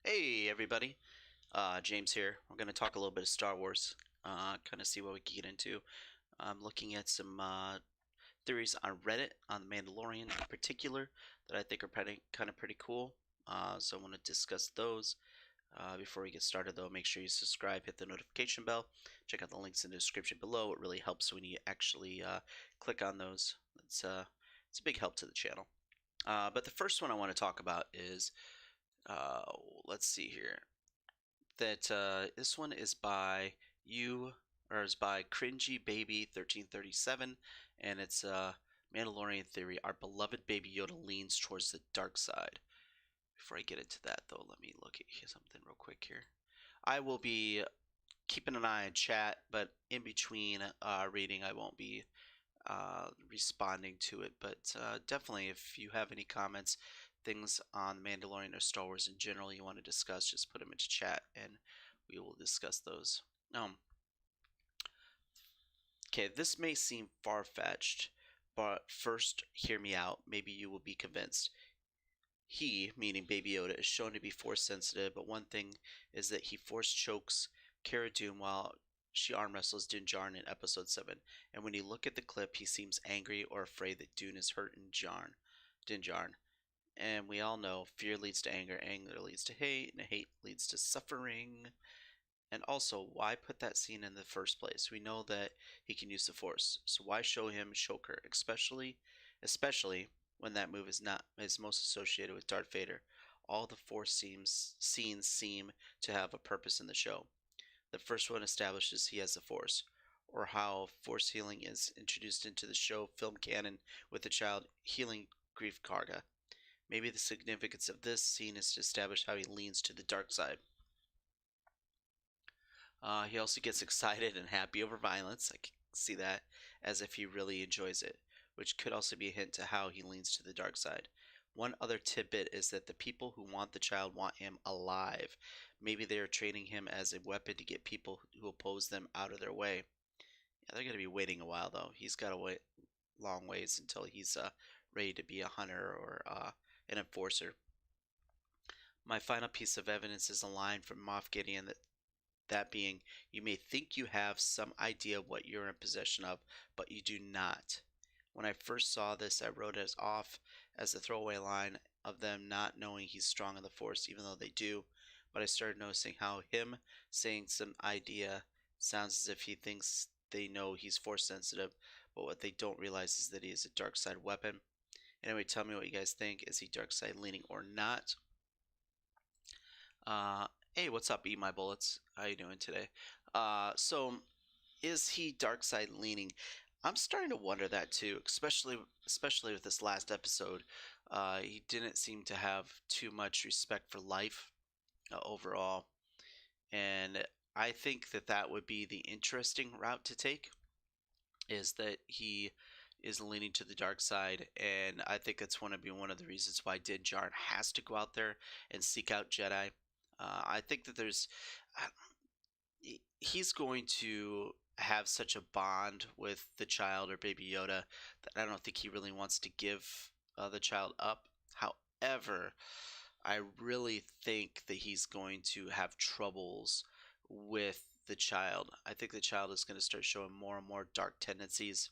Hey everybody, James here. We're going to talk a little bit of Star Wars, kind of see what we can get into. I'm looking at some theories on Reddit on the Mandalorian in particular that I think are kind of pretty cool. So I want to discuss those. Before we get started though, make sure you subscribe, hit the notification bell, check out the links in the description below. It really helps when you actually click on those. It's a big help to the channel. But the first one I want to talk about is, uh, let's see here. This one is by you or is by Cringy Baby 1337, and it's Mandalorian theory. Our beloved Baby Yoda leans towards the dark side. Before I get into that, though, let me look at something real quick here. I will be keeping an eye on chat, but in between reading, I won't be responding to it. But definitely, if you have any comments, things on Mandalorian or Star Wars in general you want to discuss, just put them into chat and we will discuss those. Okay, this may seem far fetched, but first, hear me out. Maybe you will be convinced. He, meaning Baby Yoda, is shown to be force sensitive, but one thing is that he force chokes Cara Dune while she arm wrestles Din Djarin in Episode 7. And when you look at the clip, he seems angry or afraid that Dune is hurting Din Djarin. And we all know fear leads to anger, anger leads to hate, and hate leads to suffering. And also, why put that scene in the first place? We know that he can use the Force, so why show him choke her, especially when that move is most associated with Darth Vader. All the scenes seem to have a purpose in the show. The first one establishes he has the Force, or how Force healing is introduced into the show film canon with the child healing Grief Karga. Maybe the significance of this scene is to establish how he leans to the dark side. He also gets excited and happy over violence. I can see that, as if he really enjoys it, which could also be a hint to how he leans to the dark side. One other tidbit is that the people who want the child want him alive. Maybe they are training him as a weapon to get people who oppose them out of their way. Yeah, they're going to be waiting a while, though. He's got to wait long ways until he's ready to be a hunter or an enforcer. My final piece of evidence is a line from Moff Gideon that being, you may think you have some idea of what you're in possession of, but you do not. When I first saw this, I wrote it off as a throwaway line of them not knowing he's strong in the Force, even though they do. But I started noticing how him saying some idea sounds as if he thinks they know he's Force sensitive, but what they don't realize is that he is a dark side weapon. Anyway, tell me what you guys think. Is he dark side leaning or not? Uh, hey, what's up, Eat My Bullets? How you doing today? So is he dark side leaning? I'm starting to wonder that too, especially with this last episode. He didn't seem to have too much respect for life overall, and I think that that would be the interesting route to take. Is that he is leaning to the dark side, and I think that's one of the reasons why Din Djarin has to go out there and seek out Jedi. I think that uh, he's going to have such a bond with the child or Baby Yoda that I don't think he really wants to give the child up. However, I really think that he's going to have troubles with the child. I think the child is going to start showing more and more dark tendencies,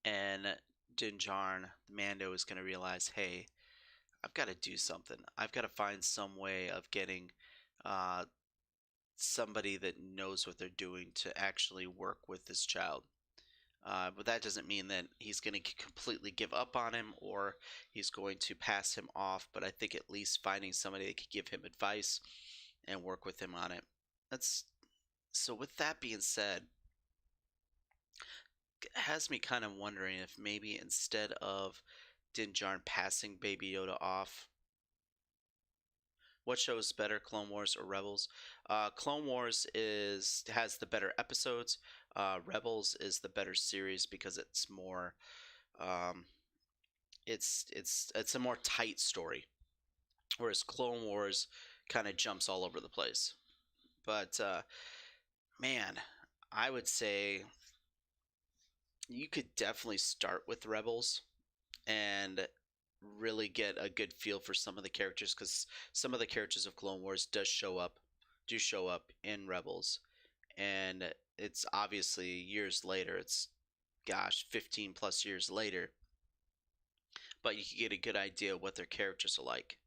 and Din Djarin, the Mando, is going to realize, hey, I've got to do something. I've got to find some way of getting uh, somebody that knows what they're doing to actually work with this child. But that doesn't mean that he's going to completely give up on him or he's going to pass him off. But I think at least finding somebody that could give him advice and work with him on it. That's so. With that being said, it has me kind of wondering if maybe instead of Din Djarin passing Baby Yoda off, what show is better, Clone Wars or Rebels? Clone Wars has the better episodes. Rebels is the better series because it's more, um, it's a more tight story, whereas Clone Wars kind of jumps all over the place. But man, I would say you could definitely start with Rebels and really get a good feel for some of the characters, because some of the characters of Clone Wars do show up in Rebels, and it's obviously years later. It's, gosh, 15 plus years later, but you can get a good idea of what their characters are like.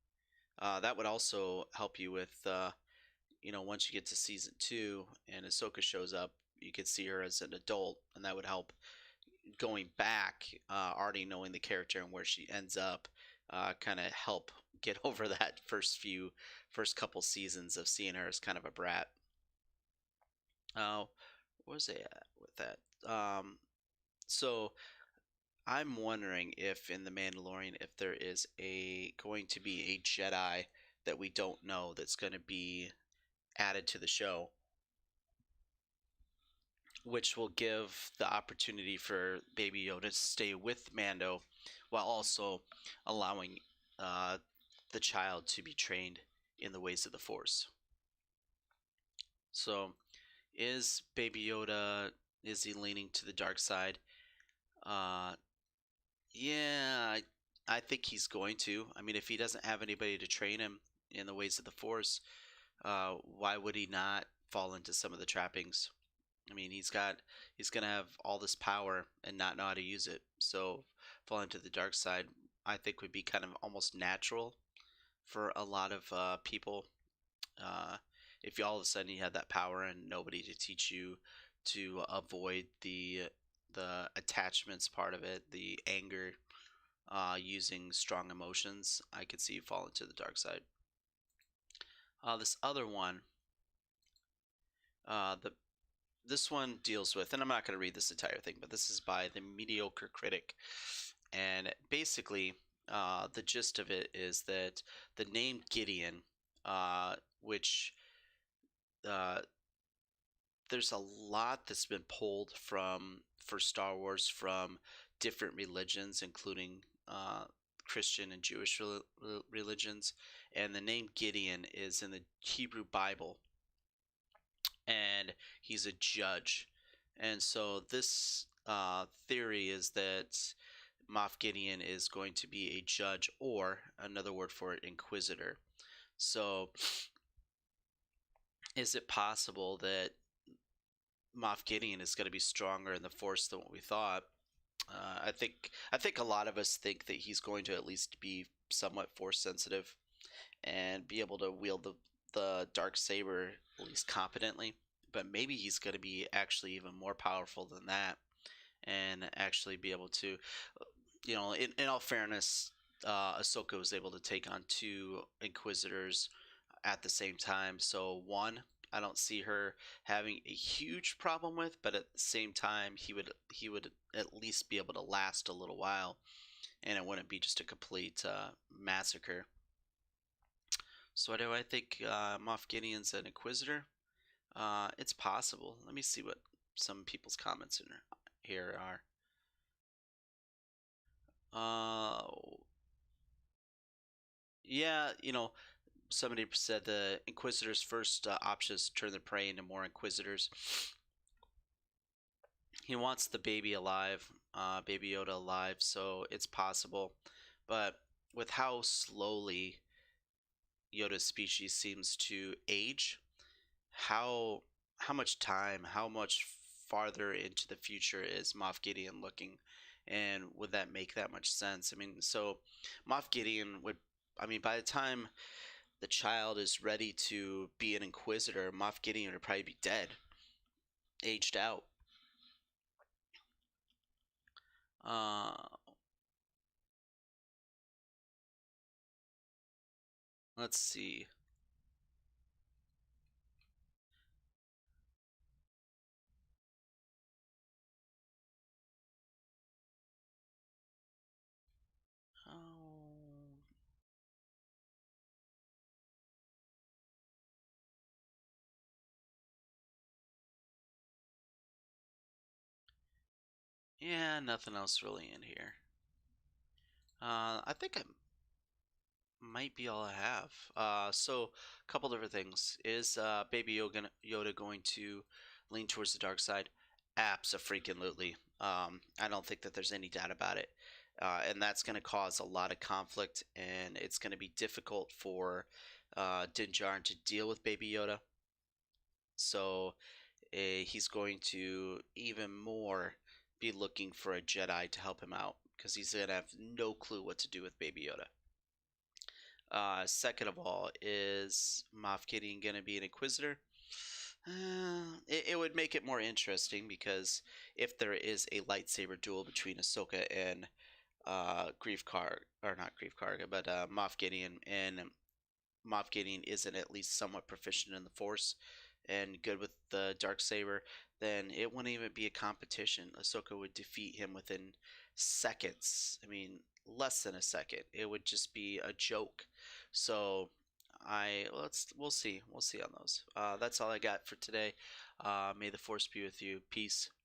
That would also help you with, once you get to season two and Ahsoka shows up, you could see her as an adult, and that would help going back, already knowing the character and where she ends up, kind of help get over that first couple seasons of seeing her as kind of a brat. What was I at with that? So I'm wondering if in the Mandalorian, if there is a going to be a Jedi that we don't know that's going to be added to the show, which will give the opportunity for Baby Yoda to stay with Mando while also allowing uh, the child to be trained in the ways of the Force. So, is Baby Yoda, is he leaning to the dark side? Uh, yeah, I think he's going to. I mean, if he doesn't have anybody to train him in the ways of the Force, why would he not fall into some of the trappings? I mean, he's gonna have all this power and not know how to use it. So falling to the dark side, I think would be kind of almost natural for a lot of people. Uh, if you all of a sudden you had that power and nobody to teach you to avoid the attachments part of it, the anger, using strong emotions, I could see you fall into the dark side. This other one, the this one deals with, and I'm not going to read this entire thing, but this is by the Mediocre Critic. And basically, the gist of it is that the name Gideon, which uh, there's a lot that's been pulled from for Star Wars from different religions, including Christian and Jewish religions. And the name Gideon is in the Hebrew Bible, and he's a judge. And so this theory is that Moff Gideon is going to be a judge, or another word for it, inquisitor. So is it possible that Moff Gideon is going to be stronger in the Force than what we thought? I think a lot of us think that he's going to at least be somewhat Force sensitive and be able to wield the dark saber at least competently. But maybe he's going to be actually even more powerful than that, and actually be able to, in all fairness, Ahsoka was able to take on two Inquisitors at the same time. So one, I don't see her having a huge problem with, but at the same time, he would at least be able to last a little while, and it wouldn't be just a complete massacre. So do I think Moff Gideon's an Inquisitor? It's possible. Let me see what some people's comments in here are. Uh, yeah, somebody said the Inquisitor's first option is to turn the prey into more Inquisitors. He wants the baby alive, Baby Yoda alive, so it's possible. But with how slowly Yoda's species seems to age, how how much time, how much farther into the future is Moff Gideon looking, and would that make that much sense? I mean, so Moff Gideon would, I mean, by the time the child is ready to be an Inquisitor, Moff Gideon would probably be dead, aged out. Uh, let's see. Oh, yeah, nothing else really in here. I think I might be all I have. So a couple different things. Is Baby Yoda going to lean towards the dark side? Abso-freaking-lutely. I don't think that there's any doubt about it. and that's going to cause a lot of conflict, and it's going to be difficult for Din Djarin to deal with Baby Yoda. So he's going to even more be looking for a Jedi to help him out because he's going to have no clue what to do with Baby Yoda. Second of all, is Moff Gideon going to be an Inquisitor? It would make it more interesting because if there is a lightsaber duel between Ahsoka and Grief Karga, or not Grief Karga, but Moff Gideon, and Moff Gideon isn't at least somewhat proficient in the Force and good with the dark saber, then it wouldn't even be a competition. Ahsoka would defeat him within seconds. I mean, less than a second. It would just be a joke. So we'll see on those. That's all I got for today. May the Force be with you. Peace.